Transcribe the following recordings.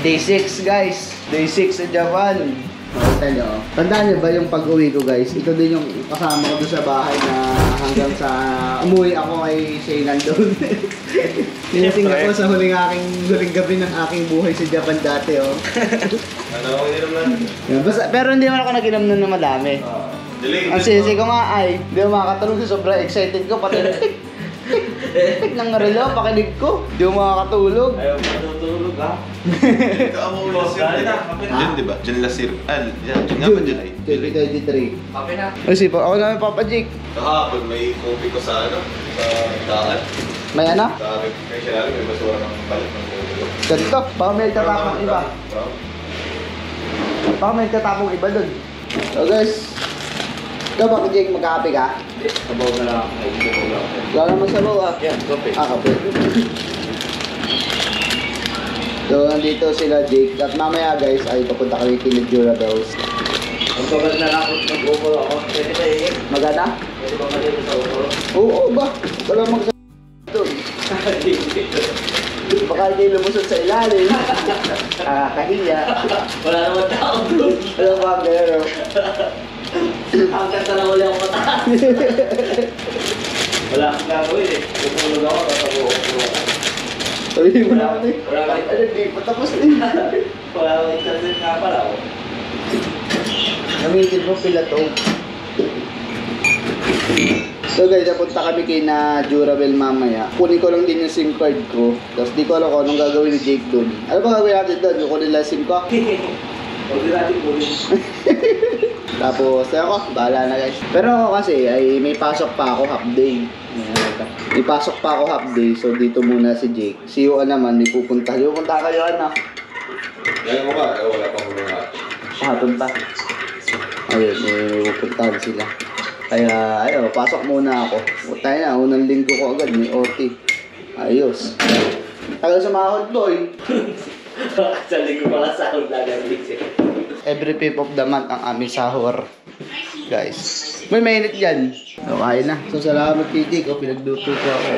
Day 6 guys. Day 6 sa Japan. Tandaan niyo ba yung pag-uwi ko guys? Ito din yung kasama ko doon sa bahay na hanggang sa umuwi ako kay Shay nandun. Nilasing ako sa huling gabi ng aking buhay sa Japan dati oh. Ano ako nilaman? Pero hindi naman ako nag-inom nun na madami. Ang sisi ko nga ay, hindi ako makakatulog. Sobrang excited ko. Pati tik ng relo, pakinig ko. Hindi ako makakatulog. Ayaw matutulog ha? Ito ang ulo sir. Diyan diba? Diyan lasir. Diyan nga ba dyan ay? 2023. Kape na. Ay sipa, ako namin Papa Jake. Kahapon may kopi ko sa ano? Sa daan. May ano? Sa recreational, may basura ng balat ng ulo. Ganito, baka may tatapong iba. Baka may tatapong iba dun. So guys, ikaw Papa Jake, magkakape ka? Sabaw na lang. Wala naman sabaw ah. Yan, kape. Kape. So, nandito sila Jake. At mamaya guys, ay papunta kami kay Durables. Ang pagod na lang mag-upol ako. Pwede ba iik? Magana? Pwede ba malito sa upol? Oo ba? Wala mag doon. Baka hindi lumusot sa ilalim. Kahiya. Wala naman tao doon. Wala ba pero? Ang kanta na uli ako mataas. Wala akong gagawin eh. Tutulog ako, tatabuhin ko. Sabihin mo naman eh. Wala akong Ano, di pa tapos din. Wala akong internet nga pala ako. Gamitin mo pila to. So guys, napunta kami kay na Durable mamaya. Kunin ko lang din yung SIM card ko. Tapos di ko alam kung anong gagawin ni Jake doon. Ano ba gagawin natin doon? Kunin lang SIM ko? Huwag natin kunin. Tapos, ako, bahala na guys. Pero ako kasi, ay may pasok pa ako half day. May pasok pa ako half day, so dito muna si Jake. Si Yuan naman, may pupunta. Di pupunta kayo, ano? Ngayon mo ba? Wala pang mga. Hapon pa. Ayun, may pupuntahan sila. Kaya, ayun, pasok muna ako. Tayo na, unang linggo ko agad, may OT. Ayos. Tagal sa mahod, boy. Sa linggo pala sahod na nag-mix eh. Every 5th of the month ang aming sahur. Guys. May mainit dyan. So, kaya na. So, salamat kay Jake. Pinagluto ko ako.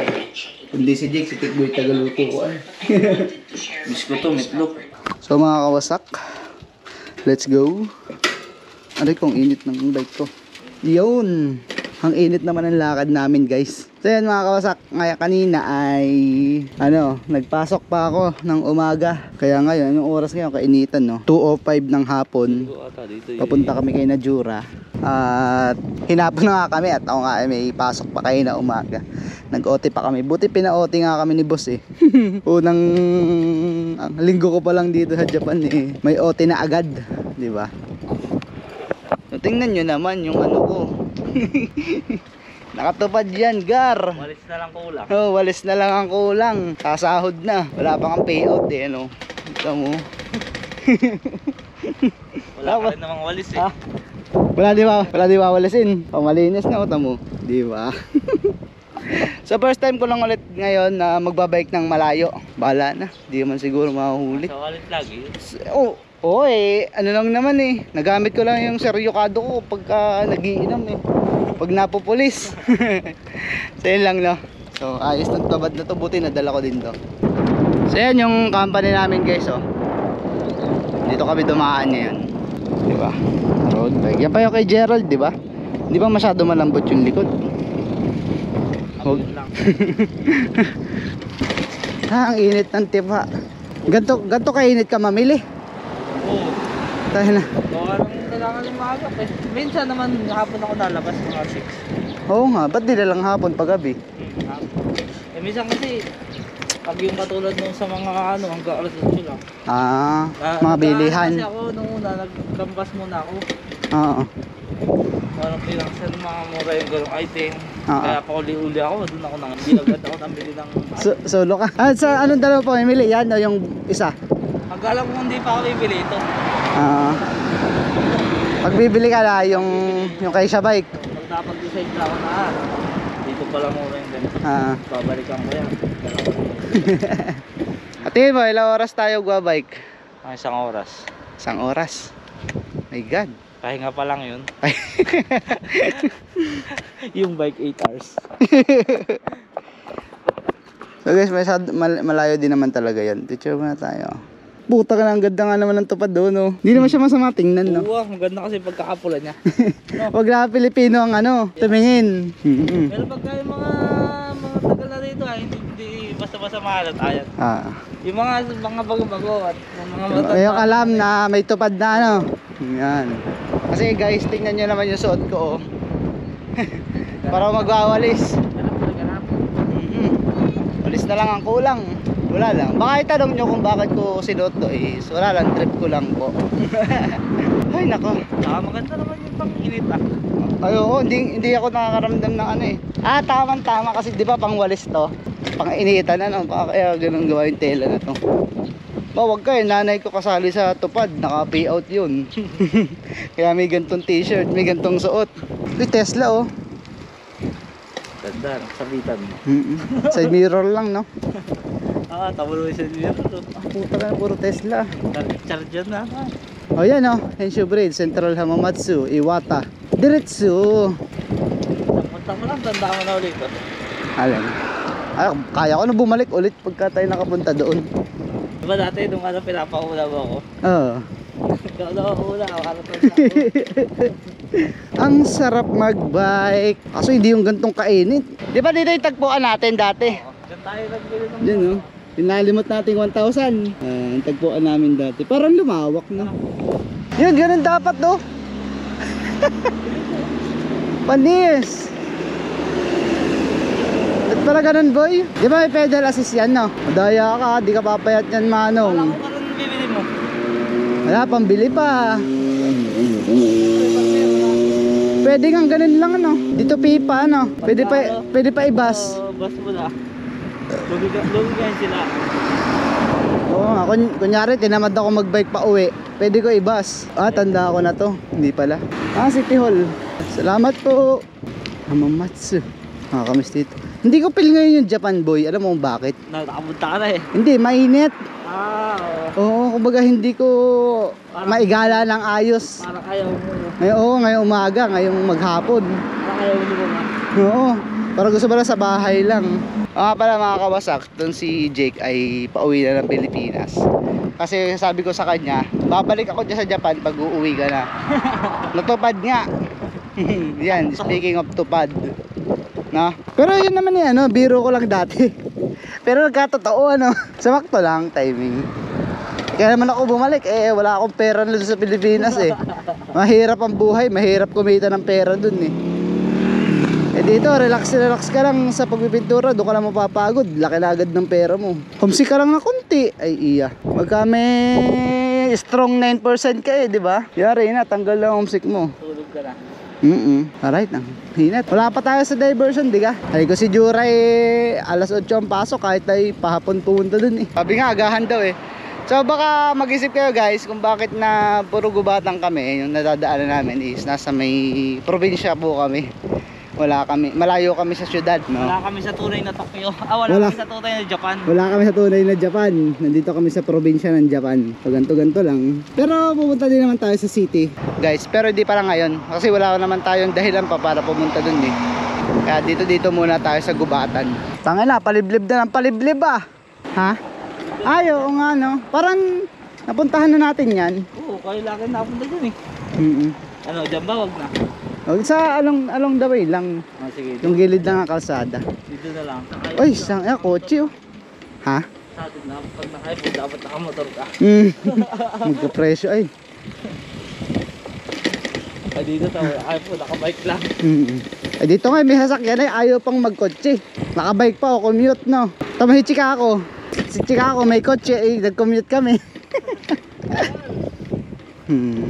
Hindi si Jake, si Tikboy tagaluto ko. Miss ko to, meatloaf. So, mga kawasak. Let's go. Aray kong init ng bike ko. Yun. Ang init naman ang lakad namin guys. So yan mga kawasak, ngaya kanina ay nagpasok pa ako ng umaga. Kaya ngayon, yung oras ngayon kainitan no. 2:05 ng hapon. Papunta kami kay Najura. At hinapon na nga kami at ako nga ay may pasok pa kayo na umaga. Nag-OT pa kami. Buti pina-OT nga kami ni boss eh. Unang linggo ko pa lang dito sa Japan eh. May OT na agad, di ba? So, tingnan nyo naman yung ano ko. Nakatupad yan, Gar. Walis na lang kulang. Oh, walis na lang ang kulang. Sasahod na. Wala pa kang payout eh, ano. Ito mo. Wala pa rin namang walis eh. Ha? Wala di ba walisin. Pamalinis na ito mo. Di ba? So first time ko lang ulit ngayon na magbabike ng malayo. Bahala na. Di man siguro mahuhuli. Sa walis lagi. Oo eh, ano lang naman eh. Nagamit ko lang yung seryokado ko pagka nagiinom eh. Pag napupulis. So yun lang no. So ayos ng tabad na to. Buti nadala ko din to. So yan yung company namin guys oh. Dito kami dumaan ngayon. Diba? Road bike. Yan pa yung kay Gerald diba? Hindi ba masyado malambot yung likod? Huwag lang. Ang init ng tipa. Ganto kainit ka mamili? Oo. Tayo na. Parang kailangan yung maagap eh. Minsan naman hapon ako nalabas mga 6. Oo nga, ba't di na lang hapon paggabi? Eh minsan kasi pag yung katulad nung sa mga hanggang alas 8 lang. Mga bilihan. Kasi ako nung una nagkampas muna ako. Oo. Parang pinangsan mga mura yung ganong item. Oo. Kaya pa uli-uli ako, doon ako nang hindi agad ako nabili ng Solo ka? Sa anong dalawa po, Emily? Yan o yung isa? Akala ko hindi pa ako bibili ito. Pag bibili ka na, yung kay Shabike. Pag dapat decide na ako na dito pala mura yung ganito. Babalikan ko yan. At tingin mo, ilang oras tayo gwa-bike? Ang 1 oras. 1 oras? My God. Pahinga pa lang yun. Yung bike 8 hours. So guys, malayo din naman talaga yan. Picture muna tayo. Puta ka na, ang ganda nga naman ng tupad doon, no? Hindi naman siya masama tingnan, no? Oo, maganda kasi pagkakapula niya. Wag na Pilipino ang ano, tumingin. Pero pagka yung mga tagal na dito ay hindi basta-basta mahalat ayan. Ah. Yung mga bago-bago at mga matanda. Ayok alam na may tupad na ano. Yan. Kasi guys, tingnan nyo naman yung suot ko, oh. Para magwawalis. Ganap. Walis na lang ang kulang. Wala lang. Baka itanong nyo kung bakit ko sinuot to is wala lang, trip ko lang po. Ay nako. Saka maganda naman yung pang-init ah. Ay oo, hindi ako nakakaramdam ng ano eh. Ah, tama kasi di ba pang walis to? Pang initan ano, baka kaya ganun gawa yung tela na to. Wag kayo, nanay ko kasali sa tupad, naka-pay out yun. Kaya may gantong t-shirt, may gantong suot. May Tesla oh. Ganda, sabitan mo. Side mirror lang no. Tabuloy sa niyo to. Puta ka na, puro Tesla. Charger na. O yan o, Henshu Bridge, Central Hamamatsu, Iwata. Diretsu. Punta mo lang, tanda mo na ulit. Alam. Ay, kaya ko na bumalik ulit pagka tayo nakapunta doon. Diba dati nung pinapauna mo ako? Oo. Ikaw na una, ako Ang sarap magbike. Kaso hindi yung gantong kainit. Di ba dito yung tagpuan natin dati? Diyan tayo nagbili ng... Diyan o. Pinalimot natin 1,000. Ang tagpuan namin dati. Parang lumawak na. Yun, ganun dapat do. Panis. At pala ganun boy. Di ba may pedal assist yan no? Madaya ka, di ka papayat yan manong. Wala ko karoon bibili mo. Wala, pambili pa. Pwede nga ganun lang ano. Dito pipa ano. Pwede pa ibas. Bas mo na. Lugi ka sila. Oo nga, kunyari tinamad ako magbike pa uwi. Pwede ko ibas. Ah, tanda ako na to. Hindi pala. Ah, City Hall. Salamat po. Hamamatsu. Nakakamiss dito. Hindi ko feel ngayon yung Japan boy. Alam mo kung bakit? Nakapunta ka na eh. Hindi, mainit. Oo. Oo, kumbaga hindi ko maigala ng ayos. Parang ayaw mo. Ngayong umaga, ngayong maghapon. Parang ayaw mo ba? Oo, parang gusto ba na sa bahay lang. Pala mga kawasak, doon si Jake ay pauwi na ng Pilipinas. Kasi sabi ko sa kanya, babalik ako dyan sa Japan pag uuwi ka na. Natupad nga. Yan, speaking of tupad. No? Pero yun naman yan, no? Biro ko lang dati. Pero nagkatotoo, ano? Samakto lang, timing. Kaya naman ako bumalik, wala akong pera na doon sa Pilipinas eh. Mahirap ang buhay, mahirap kumita ng pera doon eh. Dito, relax ka lang sa pagpipintura, doon ka lang mapapagod, laki na agad ng pera mo. Homesick ka lang na konti, ay iya. Magka may strong 9% ka eh, di ba? Yari na, tanggal lang homesick mo. Tulog ka na. Alright, ang hinat. Wala pa tayo sa diversion, di ka? Ay ko si Juray, alas 8 ang pasok, kahit tayo pahapon pumunta dun eh. Sabi nga, agahan daw eh. So baka mag-isip kayo guys kung bakit na puro gubatan kami. Yung nadadaanan namin is nasa may probinsya po kami. Malayo kami sa syudad, no? Wala kami sa tunay na Tokyo. Wala kami sa tunay na Japan. Wala kami sa tunay na Japan. Nandito kami sa probinsya ng Japan. So ganto-ganto lang. Pero pupunta din naman tayo sa city, guys. Pero di para ngayon kasi wala naman tayong dahilan pa para pumunta dun eh. Kaya dito muna tayo sa gubatan. Tangina, paliblib na ng paliblib ah. Ha? Ay, oo nga no. Parang napuntahan na natin yan. Oo, kayo laki napunta dyan eh. Ano, dyan ba? Wag na. Sa along the way lang. Sige. Yung gilid lang ng kalsada. Dito na lang. Uy, kotse oh. Ha? Sa atin na, pag nakaipod, dapat nakamotor ka. Magka-presyo ay. Ay dito tayo, nakaipod, nakabike lang. Ay dito nga may sasakyan ay ayaw pang magkotse. Nakabike pa o commute no. Tama si Chicago. Si Chicago may kotse ay nag-commute kami.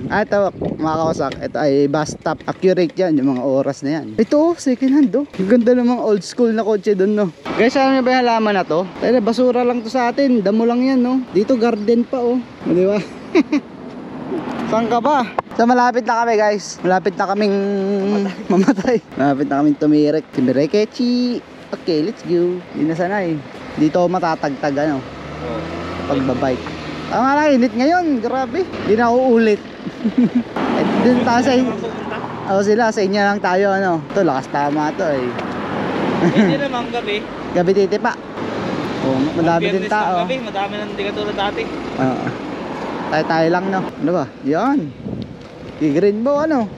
Ito mga kawasak, ito ay bus stop. Accurate yan, yung mga oras na yan. Ito second hand oh. Ang ganda ng mga old school na kotse doon no. Guys, alam niyo ba yung halaman na to? Dahil basura lang to sa atin, damo lang yan no. Dito garden pa oh. Di ba? Saan ka ba? So malapit na kami guys. Malapit na kaming mamatay. Malapit na kaming tumirekechi. Okay, let's go. Hindi na sanay. Dito ako matatagtag ano. Pagbabike. Nga lang, init ngayon, grabe. Hindi na ako ulit. Dun tayo sa sila, sa inyo lang tayo ano. Ito, lakas tama to eh. Hindi naman gabi. Gabi titi pa. Madami din tao. Gabi, madami nang hindi katulad dati. Tayo lang, no? Ano ba? Yan. I-green mo, ano?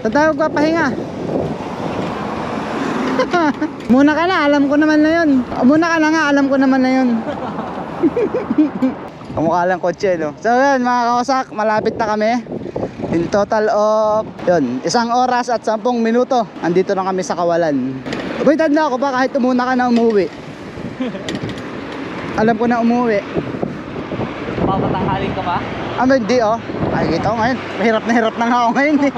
Saan tayo magpapahinga? Muna ka na, alam ko naman na yun. Muna ka na nga, alam ko naman na yun. Kamukha lang kotse, no? So yun, mga kawasak, malapit na kami. In total of, yun, 1 oras at 10 minuto. Andito na kami sa Kawalan. Uy, tanda ako pa kahit umuna ka na umuwi. Alam ko na umuwi. Papatanghalin ka ba? Ano, hindi oh. Ay, kita ko ngayon. Na hirap na nga ako ngayon eh.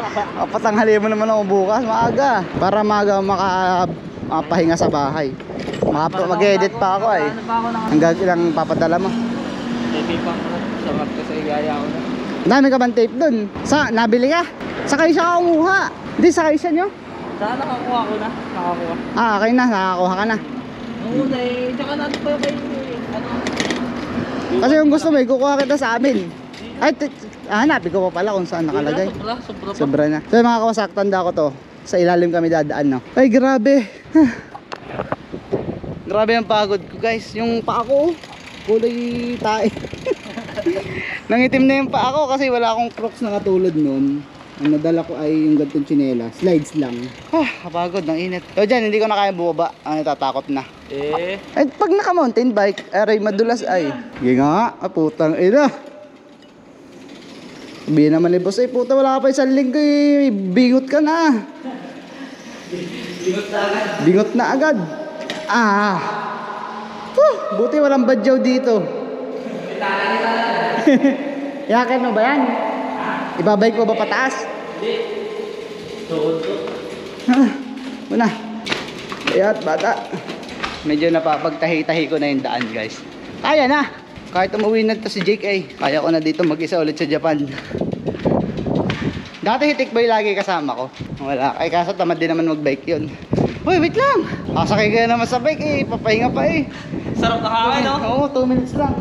Patanghali mo naman ako bukas, maaga. Para maaga makapahinga sa bahay. Mag-edit pa ako eh. Ano pa ako ng Hanggang ilang papadala mo. tapang ko. Sarap kasi igaya ko na. Dami ka bang tape dun? Nabili ka? Sakay siya kumuha. Hindi, sakay siya nyo. Saan nakakuha ko na? Nakakuha. Ah, okay na, nakakuha ka na. Nung una eh, tsaka natin pa kayo ano? Kasi yung gusto mo, kukuha kita sa amin. Ay, hanapin ko pa pala kung saan nakalagay. Sobra pa. Sobra na. So mga kawasak, tanda ko to. Sa ilalim kami dadaan, no? Ay, grabe. Grabe ang pagod ko, guys. Yung paa ko, kulay tae. Nangitim na yung paa ko kasi wala akong crocs na katulad nun. Ang nadala ko ay yung gantong tsinela. Slides lang. Kapagod, ng init. So dyan, hindi ko na kaya bumaba. Natatakot na. Eh, Ay, pag naka-mountain bike, aray madulas ay. Sige nga, putang ina. Sabihin naman ni boss, ay puta, wala ka pa isang linggo eh. Bingot ka na. Bingot na agad. Buti walang badyaw dito. Yakin mo ba yan? Ibabike mo ba pataas? hindi. Tuhod ko. Muna. Ayat, bata. Medyo napapagtahi-tahi ko na yung daan, guys. Kaya na. Kahit umuwi na to si Jake ay kaya ko na dito mag-isa ulit sa Japan. Dati hitik boy lagi kasama ko. Wala. Ay kaso tamad din naman mag-bike yun. Uy, wait lang. Kasakay ka naman sa bike eh. Papahinga pa eh. Sarap na kakain, no? Oo, 2 minutes lang.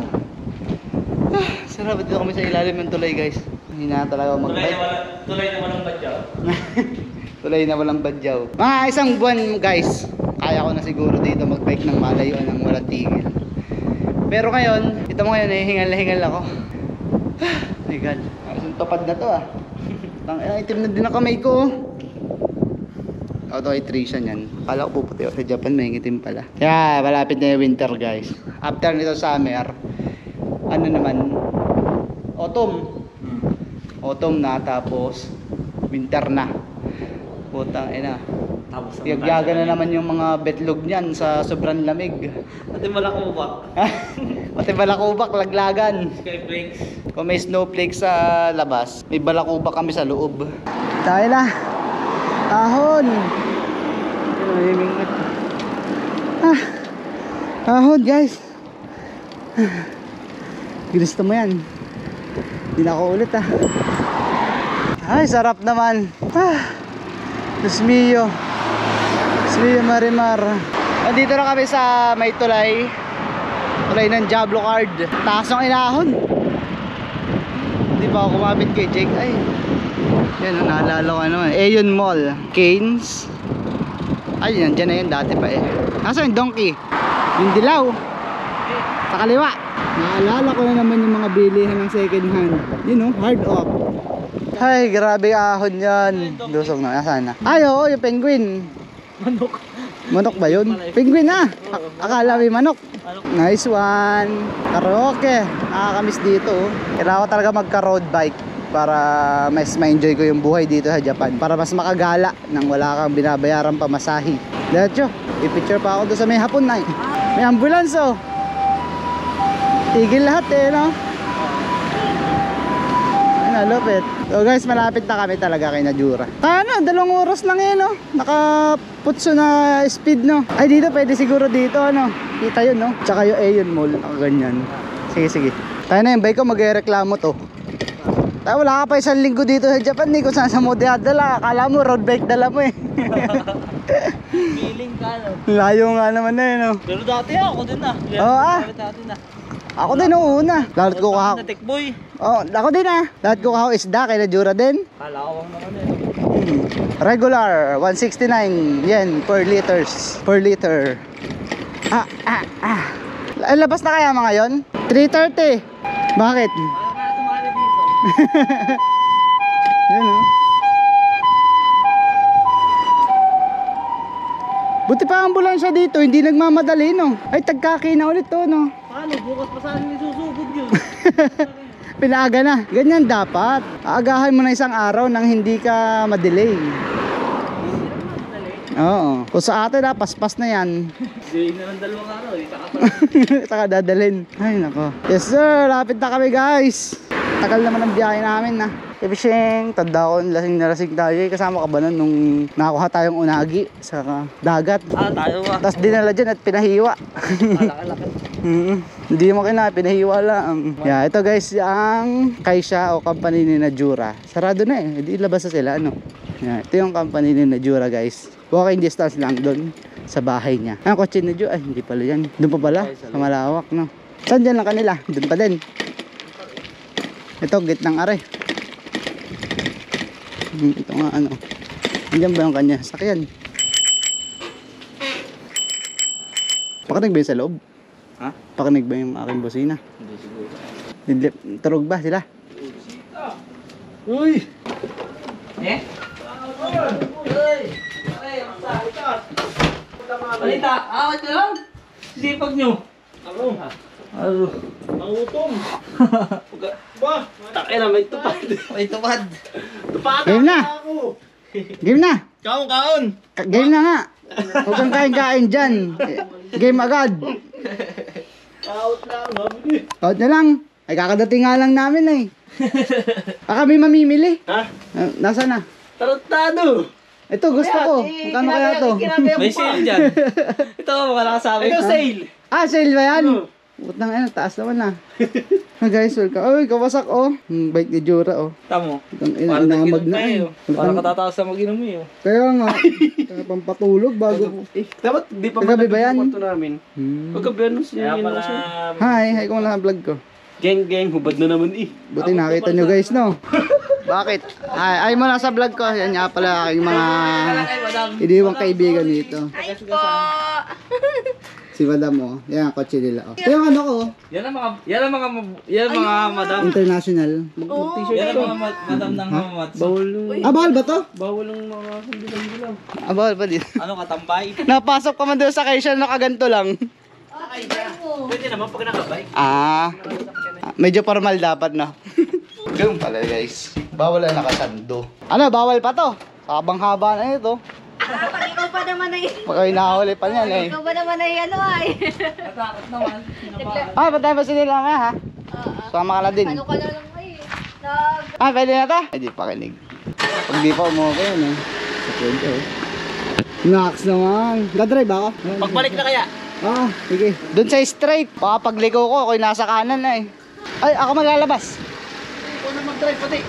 Sarap dito kami sa ilalim ng tulay, guys. Hindi na talaga ako mag-bike. Tulay na walang badyaw. Tulay na walang badyaw. Mga 1 buwan, guys. Kaya ko na siguro dito mag-bike ng malayo ng walang tigil. Pero ngayon, ito mo ngayon eh, hingal na hingal ako. My God. Ang tupad na to ah. Itim na din ang kamay ko. Auto hydration yan. Akala ko puputi ako sa Japan, may ngitim pala. Yeah, malapit na yung winter, guys. After nito summer, ano naman, autumn. Autumn na, tapos winter na. Putang ina. Tapos Yagyaga na naman yung mga betlog niyan sa sobrang lamig. Ate malakubak. Pati balakubak, laglagan. Skyflakes. Kung may snowflakes sa labas, may balakubak kami sa loob. Tayo na. Ahon. Ahon, guys. Ginusto mo yan. Hindi na ako ulit ah. Ay, sarap naman. Diyos mio. Diyos mio Marimar. Nandito na kami sa may tulay. Tulay ng Diablo Card. Taas ng inahon. Hindi ba ako kumapit kay Jake? Ay. Yan, naalala ko naman. Aeon Mall. Canes. Ay, nandiyan na yun dati pa eh. Nasa yung donkey? Yung dilaw. Sa kaliwa. Naalala ko na naman yung mga bilihan ng second hand. Yun know, hard off. Ay, grabe ahon yan. Lusog na. Nasaan na? Ay, oo, yung penguin. Manok. Manok ba yun? Penguin na. Akala may manok. Nice one. Karaoke. Nakakamiss dito. Kailangan ko talaga magka-road bike para mas ma-enjoy ko yung buhay dito sa Japan. Para mas makagala nang wala kang binabayaran pamasahe. Diretso. I-picture pa ako doon sa may hapon na. May ambulance oh. Tigil lahat eh, no? Ano, lupit. So guys, malapit na kami talaga kay Najura. Ano, 2 oras lang eh, no? Nakaputso na speed, no? Ay, dito, pwede siguro dito, ano? Kita yun, no? Tsaka yung Aeon Mall, ganyan. Sige, sige. Tayo na yung bike ko, mag-reklamo to. Tayo, wala ka pa 1 linggo dito sa Japan, eh. Kung saan sa mo dinadala. Akala mo, road bike dala mo, eh. Feeling ka, no? Layo nga naman na, eh, no? Pero dati ako din ah. Oo, ah. Dati na. Ako din noong una. Lahat ko kahaw. Natikboy. Oh, ako din ah. Lahat ko kahaw isda kay Najura din. Kala ko naman eh. Regular 169 yen per liters. Per liter. Labas na kaya mga yon? 3:30. Bakit? Kaya Yan oh. Buti pa ambulansya dito, hindi nagmamadali no. Ay tagkaki na ulit to no. Paano? Bukas pa saan isusugod yun? Pinaaga na. Ganyan dapat. Aagahan mo na isang araw nang hindi ka madelay. Oo. Kung sa atin paspas na yan. Hindi na ng 2 araw eh. Saka pa. Saka dadalhin. Ay nako. Yes sir, lapit na kami guys. Tagal naman ang biyahe namin na. Ibising, tanda ko, lasing na lasing tayo. Kasama ka ba nun nung nakakuha tayong unagi sa dagat? Tayo ba? Tapos dinala dyan at pinahiwa. Malaki-laki. Hindi mo kina, pinahiwa lang. Yeah, ito guys, ang Kaisha o company ni Najura. Sarado na eh, hindi labas na sila ano. Yeah, ito yung company ni Najura guys. Walking distance lang doon sa bahay niya. Ang kotse ni Najura, ay hindi pala yan. Doon pa pala, sa malawak no. Saan dyan lang kanila? Doon pa din. Ito, gitnang are. Ito nga ano. Andiyan ba yung kanya? Sakyan. Pakinig ba yun sa loob? Ha? Pakinig ba yung aking busina? Hindi siguro. Turog ba sila? Uy! Eh? Balita! Awat na lang! Sipag nyo! Ano? Nangutom! Ba? Takin na, may tupad! May tupad! Tupad! Game na! Game na! Kaon! Game na nga! Huwag kang kain-kain dyan. Game agad. Out lang! Mabili! Out na lang. Ay kakadating nga lang namin eh. Kami mamimili. Ha? Nasa na? Tarantado! Ito gusto ko. Magkano kaya to? May sale dyan. Ito, makakasabi. Ito sale. Ah, sale ba yan? Putang ina, taas naman na. Guys, welcome. Uy, kawasak oh. Bike ni Jura oh. Tamo. Putang ina, namag na eh. Parang katataas na mag-inom eh. Kaya nga. Kaya pampatulog bago. Dapat di pa Kagabi ba yan? kwarto namin. Pagkabi ano siya Kaya yun pala... kasi. Hi kung wala ang vlog ko. Geng, hubad na naman eh. Buti nakita nyo guys no. Bakit? Ay mo na sa vlog ko. Yan nga pala aking mga iniwang kaibigan dito. Ay po! Si Madam oh. Yan ang kotse nila oh. Yung ano ko oh. Yan ang mga madam. International. Yan ang mga madam ng mamats. Bawal nung, Ah, bawal ba to? bawal nung mga sandilang-dilang. Ah, bawal pa din. Ano katambay? Napasok pa man doon sa Kaisha nakaganto lang. Pwede naman pag nakabay. Ah. Medyo formal dapat no. Ganun pala guys. Bawal na nakasando. Ano, bawal pa to. Sabang haba na ito. Pag ikaw pa naman ay... Pag nahuli pa niyan eh. Ikaw pa naman ay ano ay... Natakot naman. Ah, patay ba sila nga ha? Sama ka na din. Ano ka na lang ay... Ah, pwede na to? Ay, di pakinig. Pag di pa umuwi yun eh. Sa kwento eh. Nax naman. Dadrive ako? Pagbalik na kaya? Oo, sige. Doon sa straight. Baka pagligaw ko, ako'y nasa kanan na eh. Ay, ako maglalabas. Ikaw na mag-drive pati.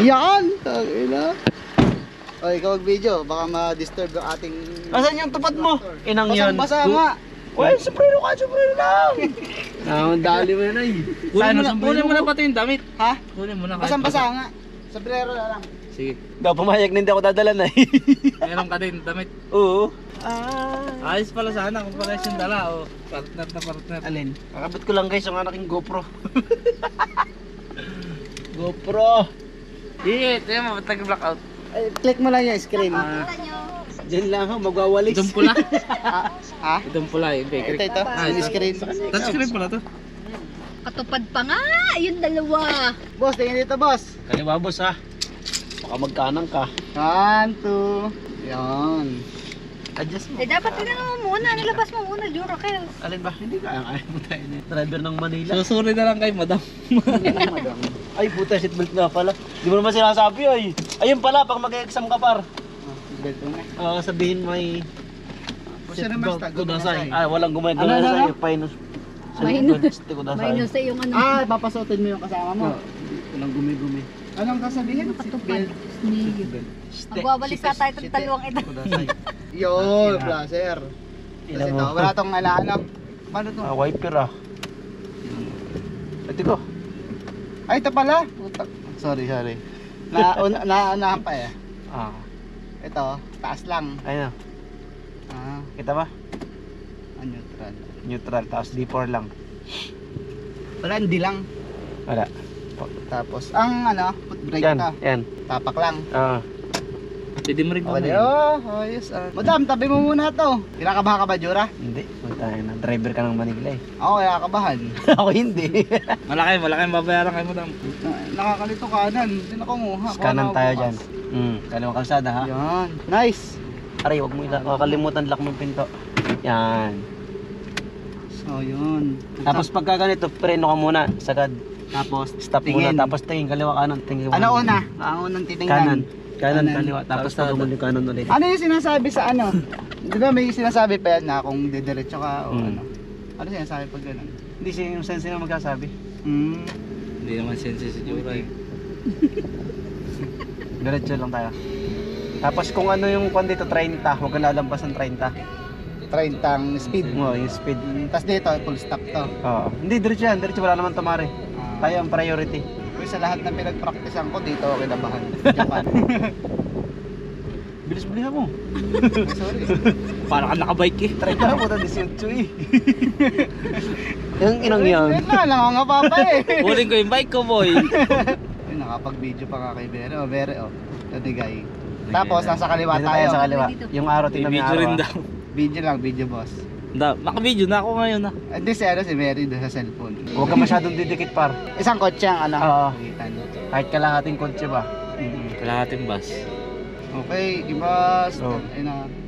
Yan! Tangina. O, ikaw mag-video. Baka ma-disturb yung ating... Asan yung tupad mo? Inang yun. Basang-basa nga. Uy, sombrero ka, sombrero lang! Dali mo yan ay. Kunin mo na pati yung damit. Ha? Kunin mo na. Basang-basa nga. Sombrero na lang. Sige. Daw pumayag na hindi ako dadala na eh. Meron ka din damit. Oo. Ayos pala sana kung pala yung dala o. Partner na partner. Alin? Kakabit ko lang guys yung aking GoPro. GoPro! Hihit, yun mo, tag-blackout. Ay, click mo lang yung screen. Diyan lang ako, magwawalis. Itong pula. Ha? Itong pula, yung bakery. Ito. Yung screen. Touchscreen pala to. Katupad pa nga! Yung dalawa! Boss, tingin dito, boss. Kaliwa boss ha. Baka magkanang ka. 1, 2. Yan. Adjust mo. Eh dapat tinanong mo muna, nilabas mo muna, Juro kayo. Alin ba? Hindi ka. Ayaw mo tayo na. Driver ng Manila. Susuri na lang kay madam. Ay puta, seatbelt nga pala. Di mo naman sinasabi ay. Ayun pala, pag mag-exam ka par. Sabihin may seatbelt kudasay. Ah, walang Ano, gumagana ano? sa'yo. Pinus. Minus. Kudasay. Minus sa yung ano. Ah, papasutin mo yung kasama mo. Walang gumi-gumi. Anong kasabihin? Katupad. Magwawalik sa tayo ng talwang ito. Kudasay. Yo, blazer. Kasi Ilan ito, mo? wala tong ano. Paano to? Wiper ah. Ito ko. Ay, ito pala. Puta. Sorry. Naunahan pa eh. Ah. Ito, taas lang. Ayun. Ah, Kita ba? neutral. Neutral, tapos D4 lang. Wala, hindi lang. Wala. Tapos, ang foot brake Yan, ka. yan. Tapak lang. Pwede mo rin Okay, ayos. Madam, tabi mo muna to. Kinakabahan ka ba, Jura? Hindi, tayo na. Driver ka ng Manila eh. Ako, kinakabahan. Ako hindi. Malaki babayaran kayo mo dam. Nakakalito kanan. Hindi na kumuha. Kanan tayo dyan. Kaliwang kalsada ha. Yan. Nice. Aray, huwag mo kakalimutan lock ng pinto. Yan. So, yun. Tapos pagka ganito, preno ka muna. Sagad. Tapos, Stop tingin. muna. Tapos tingin kaliwa kanan. Tingin Ano una? Ang unang titingnan. Kanan. Kanan, Kanan. kaliwa. Tapos pagkamulo yung kanan ulit. Ano yung sinasabi sa ano? Di ba may sinasabi pa yan na kung didiretso ka o ano? Ano sinasabi pag gano'n? Hindi siya yung sense na magkasabi. Hindi naman sense si Jura eh. Diretso lang tayo. Tapos kung ano yung kwan dito, 30. Huwag ka lalampas ng 30. 30 ang speed. Oo, yung speed. Tapos dito, full stop to. Oo. Hindi, diretso yan. Diretso, wala naman tumari. Tayo ang priority. Pero sa lahat ng pinag-practicean ko, dito ako kinabahan. Japan. Bilis-bilihan mo. Sorry. Parang ka nakabike eh. 30 na po, 18 eh. Yung inang yan. Wait na, nangangapa eh. Huling ko yung bike ko boy. Yun, nakapag-video pa nga kay Bere. O, Bere, o. Tadigay. Tapos, nasa kaliwa Dito tayo. sa kaliwa. Yung araw, May tingnan mo yung video araw. rin ah. daw. Video lang, video boss. Naka-video na ako ngayon ah. Hindi si Mary doon sa cellphone. Huwag ka masyadong didikit par. Isang kotse ang Oo. Pagitan. Kahit kalahating kotse ba? Kalahating bus. Okay, ibas. Oo.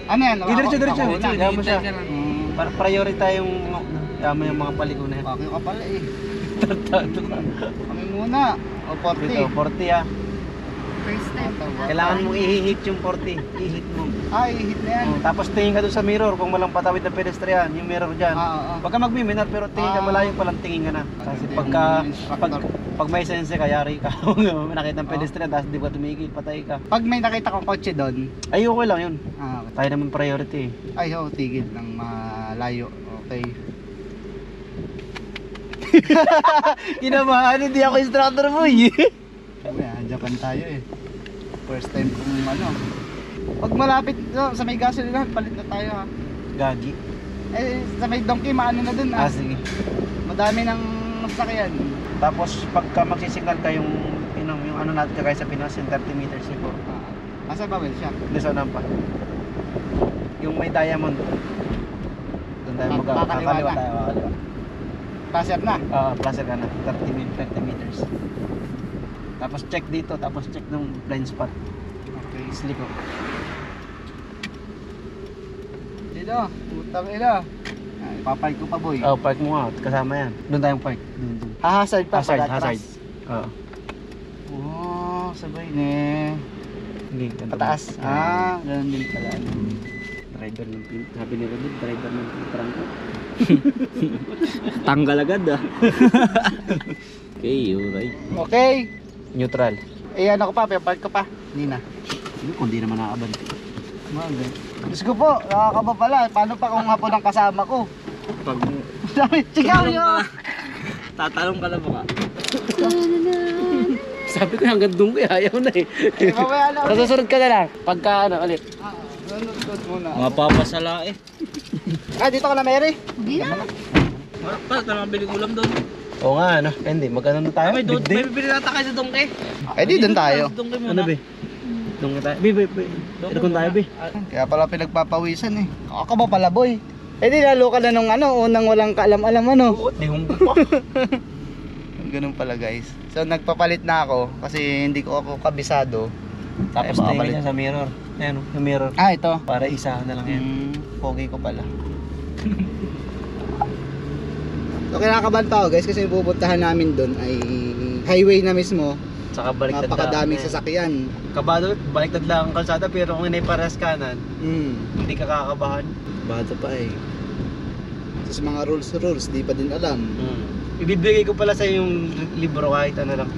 Ano yan? Diretso, diretso. Ako una. Hayaan mo siya. Para Priority yung tama yung mga paliko na yan. bakit ka pala eh. Tartado ka. Kami muna. O, 40. Dito, 40 ah. First time ko na. Kailangan mong i-hit yung 40. I-hit mo. Ay, hit na yan. Tapos tingin ka doon sa mirror kung walang patawid na pedestrian, yung mirror dyan. Huwag ka magmiminar pero tingin ka malayo pa lang tingin ka na. Kasi pag may sense ka, yari ka. May nakita ng pedestrian tapos di ba tumigil, patay ka. Pag may nakita kong kotse doon, Ay, okay lang yun. okay. Tayo naman priority eh. Ay, tigil ng malayo. Okay. Kinabahan, hindi ako instructor mo eh. Japan tayo eh. First time kong Pag malapit sa may gasolinahan, palit na tayo ha. Gagi. Eh, sa may donkey, maano na dun ah. Sige. Madami ng sasakyan. Tapos pagka magsisignal ka yung ano natin kagaya sa Pinas, yung 30 meters siguro. Asa ba well siya? Hindi sa pa. Yung may diamond. Doon tayo Kakaliwa kakaliwa na. tayo, kakaliwa. Passer na. Plaza ka na, 30 meters. Tapos check dito, tapos check ng blind spot. Okay. Sleep ko. Dito, putang ina. Ipapark ko pa boy. Park mo nga, kasama yan. Doon tayong park. Doon. Hazard pa Hazard, pag atras. hazard. Oo. Oh, sabay ne. Hindi, ganito. Pataas. Ganun din pala. Driver ng pin. Sabi nila doon, driver ng trangko. Tanggal agad ah. Okay, alright. Okay. Neutral. Eh ano ko pa, park ko pa. Hindi na. Kung di naman nakabante. Maganda. Diyos ko po, nakakaba pala. Paano pa kung hapon ang kasama ko? Pag Sigaw nyo! tatalong ka na ba ka? Sabi ko hanggang doon ko ayaw na eh. Mamaya na ulit. Susunod ka na lang. Pagka ulit. Nanonood muna. Mga papasala eh. Dito ka na, Mary. Hindi na. Marap pa, tama biling ulam doon. Oo nga ano. Hindi, magkano na tayo? May Big day? bibili nata kayo sa dongke. Eh di doon tayo. Dongke muna. Ano be? Doon ka tayo. Be. Doon tayo be. Kaya pala pinagpapawisan eh. Ako ba pala boy? Eh di lalo ka na nung unang walang kaalam-alam Di humbo pa. Ganun pala guys. So nagpapalit na ako kasi hindi ko ako kabisado. Tapos Ay, tingin niya sa mirror. Ayan yung mirror. Ito. Para isa na lang yan. Pogi ko pala. So kinakabahan pa ako guys kasi yung pupuntahan namin doon ay highway na mismo. Saka baliktad Napakadaming lang. sasakyan. Kabado, baliktad lang ang kalsada pero kung hindi pares kanan, hindi ka kakabahan. Bata pa eh. Tapos mga rules, di pa din alam. Ibibigay ko pala sa yung libro kahit ano lang.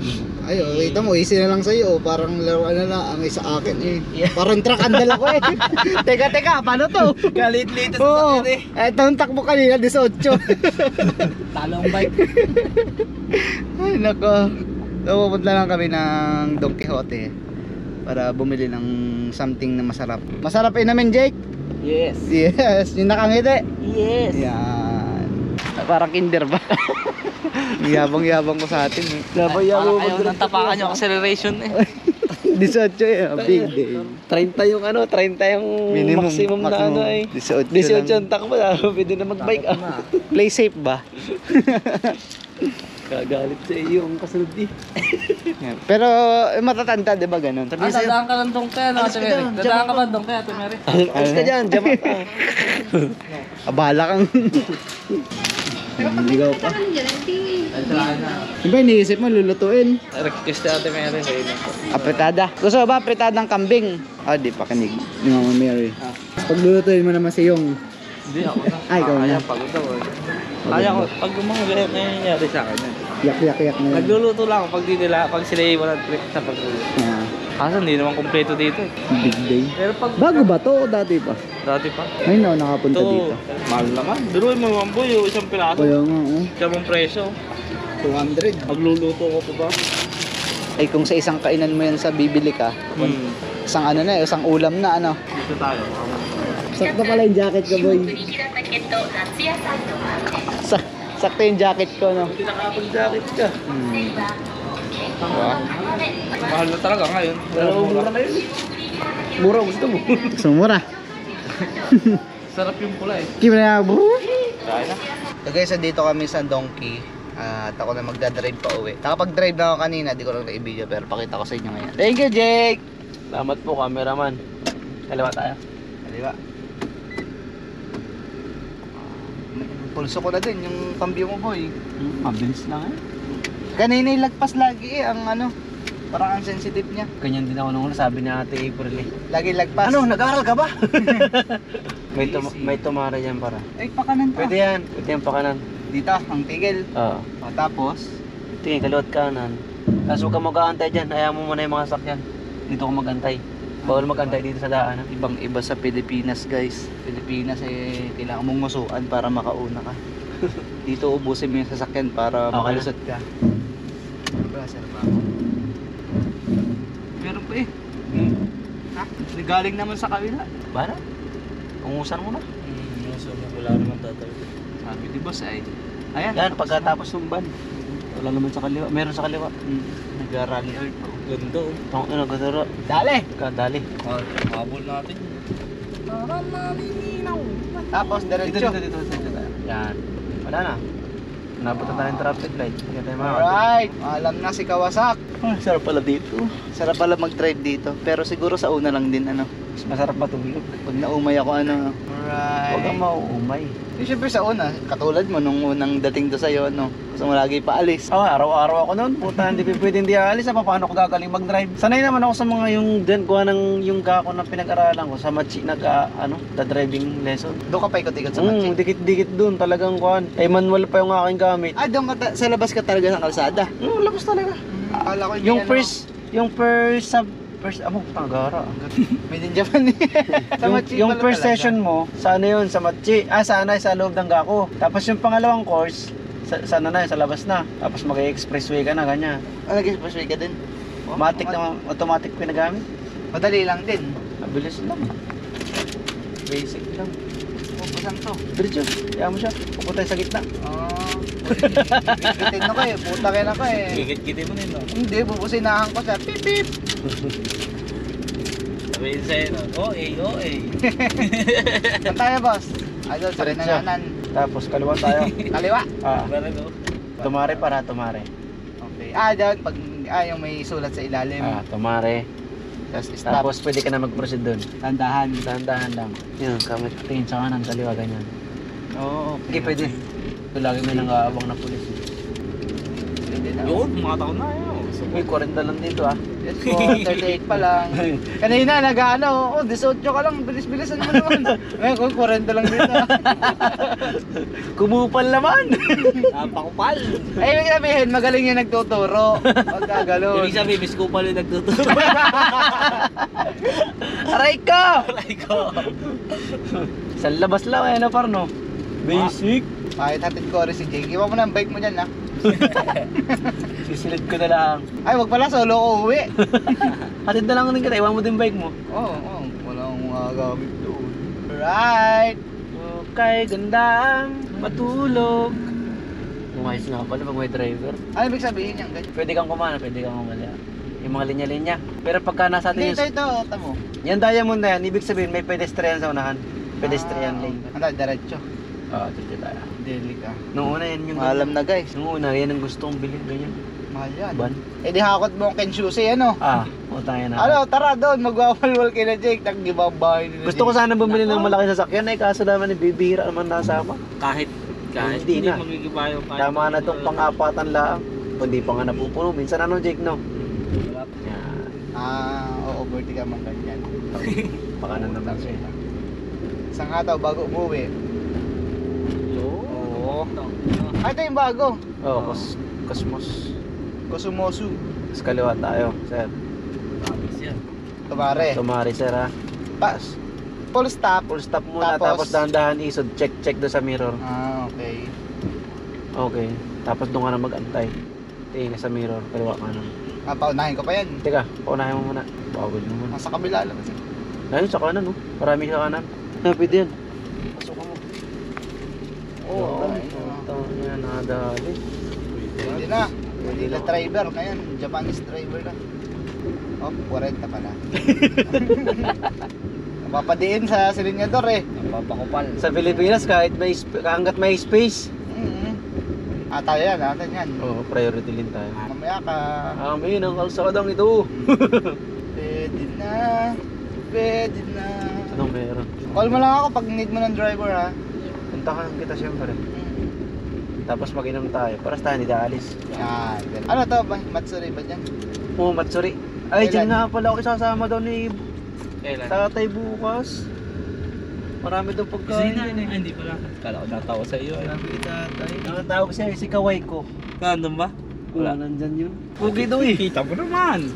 Ay, kita mo, easy na lang sa'yo. Parang laruan na lang, ang isa akin eh. Yeah. Parang truck ang dala ko eh. Teka, paano to? Kalit-lit sa Oo, sakit eh. itong takbo kanina, 18. Talong bike. Ay, nako. So, pupunta lang kami ng Don Quixote para bumili ng something na masarap. Masarap namin, Jake? Yes. Yes, yung nakangiti. Yes. Yan. Parang kinder ba? Yabang-yabang ko sa atin eh. Labay-yabang Ayaw nang tapakan yung acceleration eh. 18 eh, big day. 30 yung 30 yung Minimum, maximum na maximum. ano eh. 18 18 lang. yung takbo na, pwede na magbike ah. Play safe ba? Kagalit sa iyo ang kasunod eh. Pero matatanda, di ba ganun? Dadaan ka lang dong kaya, Ate Mary. Dadaan ka ba dong kaya, Ate Mary? Alis ka dyan, jamak ka. Abala kang. Ligaw pa. Diba iniisip mo, lulutuin? Request ni Ate Mary sa inyo. Apretada. Gusto mo ba apretadang kambing? Ah, di pa kanig. Ni Mama Mary. Pag lulutuin mo naman si Yung. Hindi ako na. Ay, ikaw na. Pagod ako eh. Kaya ko, pag mga ganyan nangyayari sa akin yan. Yak na yun. Nagluluto lang ako pag sila walang trip sa pagluluto. Ah, Kaso hindi naman kompleto dito eh. big day. Pero pag Bago ba to o dati pa? dati pa. Ngayon ako nakapunta Ito, dito. mahal naman. Duruin mo mga boy, yung isang piraso. Kaya nga, oh. Siya mong presyo. 200. Magluluto ko pa ba? Ay kung sa isang kainan mo yan sa bibili ka, isang ano na, isang ulam na ano. Dito tayo. Sakto pala yung jacket ko, boy. Sakto yung jacket ko, no? Hindi nakapag-jacket ka. Diba? Mahal na talaga ngayon. Mura na yun. Mura gusto mo. Sumura. Sarap yung pula eh. Kaya na, bro. Kaya na. So guys, dito kami sa Donkey. At ako na magdadrive pa uwi. Nakapag-drive na ako kanina, di ko lang na-video pero pakita ko sa inyo ngayon. Thank you, Jake! Salamat po, cameraman. Kaliwa tayo. Kaliwa. Pulso ko na din yung cambio mo, boy. Mabilis lang eh. Kanina lagpas lagi eh, ang ano. Parang ang sensitive niya. Ganyan din ako nung sabi ni Ate April eh. Lagi lagpas. Ano, nag-aaral ka ba? may tumara yan para. Ay, pakanan pa. Pwede yan pakanan. Dito, ang tigil. Oo. O, tapos, Tingin, kaliwat kanan. Tapos huwag kang mag-aantay dyan, ayaw mo muna yung mga sakyan. Dito ka mag-antay. Bawal mag-antay dito sa daan. ibang iba sa Pilipinas, guys. Pilipinas eh, kailangan mong masukan para makauna ka. Dito ubusin mo yung sasakyan para Okay na. makalusot ka. Brother ba ako? Meron pa eh. Ha? Galing naman sa kabila. Bana? Ungusan mo na. So, wala naman tatawid. Sabi di boss ay. Ayan. Yan, pagkatapos ng ban. Wala naman sa kaliwa. Meron sa kaliwa. Nag-rally earth. Ganda oh. Tong ano, gadaro. Dali! Kadali. Habol natin. Tapos diretso. Dito. Yan. Wala na. Nabot na tayong traffic light. Hindi tayo mga. Alright. Alam na si Kawasak. Sarap pala dito. Sarap pala mag-drive dito. Pero siguro sa una lang din ano. Mas masarap matulog. Pag naumay ako ano. Alright. Huwag kang mauumay. Eh, syempre sa una, katulad mo nung unang dating to sa'yo, ano, gusto mo lagi paalis. Araw-araw ako noon. Puta, hindi pwede hindi aalis. Paano ko gagaling mag-drive? Sanay naman ako sa mga yung kuha ng yung kako na pinag-aralan ko sa Machi the driving lesson. Doon ka pa ikot-ikot sa Machi. Dikit-dikit doon talagang kuhan. Ay manual pa yung aking gamit. Ah, doon ka sa labas ka talaga ng kalsada. Labas talaga. Akala ko Yung first putang gara. Made in Japan. Sa Machi yung pala first talaga. session mo, sa ano yun, sa Machi. Sa loob ng Gako. Tapos yung pangalawang course, sa labas na. Tapos mag-expressway ka na, ganyan. Ah, nag-expressway ka din? Oh, Automatic pinagamit. Madali lang din. Mabilis lang. Basic lang. Pupusan to. Diretso, kaya mo siya. Pupunta sa gitna. Gigitin ako eh. Puta ka na ka eh. Gigit-gitin mo nito. Hindi, pupusinahan ko siya. Pip pip. Sabihin sa'yo no, OA. Saan tayo, boss? Idol, sa Diretso. Rinananan. Tapos kaliwa tayo. Kaliwa. Meron no? Tumare para tumare. Okay. Doon, pag, yung may sulat sa ilalim. Tumare. Tapos stop. Tapos pwede ka na mag-proceed doon. Tandahan. Dahan-dahan lang. Yun, kamay. Tingin sa kanan, kaliwa, ganyan. Oo. Okay, pwede. Ito lagi may nang-aabang na pulis. Pwede na. Yun, mga taon na yun. May 40 lang dito Yes po, 38 pa lang. Kanina nag-ano, 18 ka lang, bilis-bilisan mo naman. Ngayon, 40 lang dito. Kumupal naman! Napakupal. Ay, ibig sabihin, magaling yung nagtuturo. Huwag gagalo. Ibig sabihin, miss ko pala yung nagtuturo. Aray ka! Aray ko. Sa labas lang, ano parno? Basic. Kahit hatid ko rin si Jake. Iwan mo na ang bike mo dyan, ha? Sisilid ko na lang. Ay, wag pala, solo ko uwi. Hatid na lang din kita, iwan mo din bike mo. Oo, wala akong magagamit doon. Alright. Okay, gandang matulog. Umayos nga pala pag may driver. Ano ibig sabihin yan, guys? Pwede kang kumana, pwede kang kumala. Yung mga linya-linya. Pero pagka nasa atin Hindi, ito, tamo. yan diamond na yan, ibig sabihin may pedestrian sa unahan. Pedestrian lane. Ano, diretso. Oo, dito tayo. Deli ka. Nung una yan yung... Alam na, guys. Nung una, yan ang gusto kong bilhin. Ganyan. Mahal yan. Ban. Eh, di hakot mo ang Kensusi, ano? Utang yan na. Ano, tara doon, magwawalwal kay na Jake, nag-gibabahay nila. Gusto ko sana bumili ng malaking sasakyan eh, kaso naman bibihira naman nasama. Kahit Hindi hindi na. magigibayo. Tama na itong pang-apatan lang. Kundi pa nga napupuno. Minsan ano, Jake, no? Yan. Oo, ka man ganyan. Baka na naman siya. Isang hataw bago umuwi. Oo. Ay, ito yung bago. Oo, Cosmos. Kusumosu. Tapos kaliwa tayo, sir. Tumare. Tumari, sir, ha? Pas. Full stop. Full stop muna, tapos dahan-dahan isod. Check doon sa mirror. Okay. Okay. Tapos doon ka na mag-antay. Tingin ka sa mirror, kaliwa ka na. Paunahin ko pa yan. Teka, paunahin mo muna. Pagod mo muna. Nasa kabila lang. Ayun, sa kanan, no? Marami sa kanan. Pwede yan. Pasok mo. Oo. Ito yan, nakadali. Pwede na. Manila driver ngayon. Japanese driver na. Oh, 40 pala. Napapadiin sa silinyador eh. Napapakupal. Sa Pilipinas, hanggat may space. Tayo yan, natin yan. Oo, priority din tayo. Mamaya ka. Amin ang kalsadang ito. Pwede na. Pwede na. Anong meron? Call mo lang ako pag need mo ng driver ha. Puntahan kita siyempre. Tapos mag-inom tayo. Paras tayo hindi aalis. Yan. Ano to ba? Matsuri ba dyan? Oo, Matsuri. Ay, Kailan? dyan nga pala ako isasama daw ni Kailan? tatay bukas. Marami daw pagkain. Hindi pala. Kala ko tatawa sa iyo. Marami ni tatay. Nakatawag siya, si Kaway ko. Nandun ba? Wala, nandyan yun. Pugi daw eh. Kita mo naman.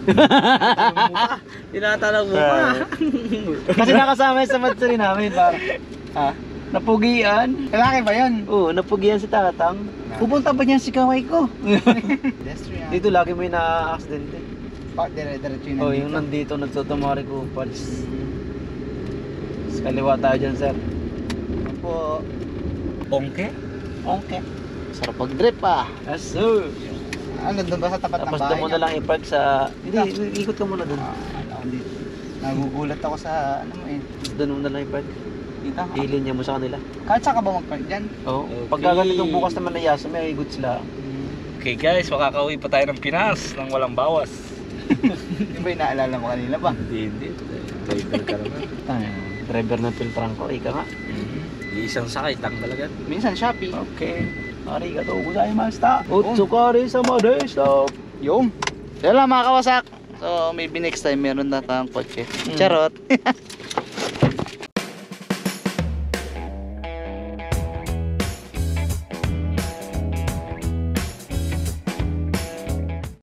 Tinatanong mo pa. Kasi nakasama yun sa Matsuri namin, para. Ha? Napugian. Lalaki ba yun? Oo, napugian si Tatang. Pupunta ba niyan si Kaway ko? Pedestrian. Dito lagi may na-accident eh. Diretso yun. Oh, yung nandito nagtutumari ko pads. Sa kaliwa tayo dyan, sir. Po. Ongke? Okay. Sarap pag-drip ah. Yes, sir. Ano, doon ba sa tapat ng Tapos bahay doon mo na lang i-park sa... Hindi, ikot ka muna doon. Ako dito. Nagugulat ako sa ano mo eh. Doon mo na lang i-park. Dito. Ilinya mo sa kanila. Kahit saan ka ba mag-park dyan? Oo. Okay. Pagka ganitong bukas naman na yasa, may igot sila. Okay guys, makakauwi pa tayo ng Pinas nang walang bawas. Yung ba yung naalala mo kanina ba? Hindi. Driver ka naman. Driver ng Piltrangko, ika nga. Isang sakay, tang talaga. Minsan Shopee. Okay. Arigatou gozaimashita. Otsukari sama deshita. Yung. Yan lang mga kawasak. So maybe next time meron na tayong kotse. Charot.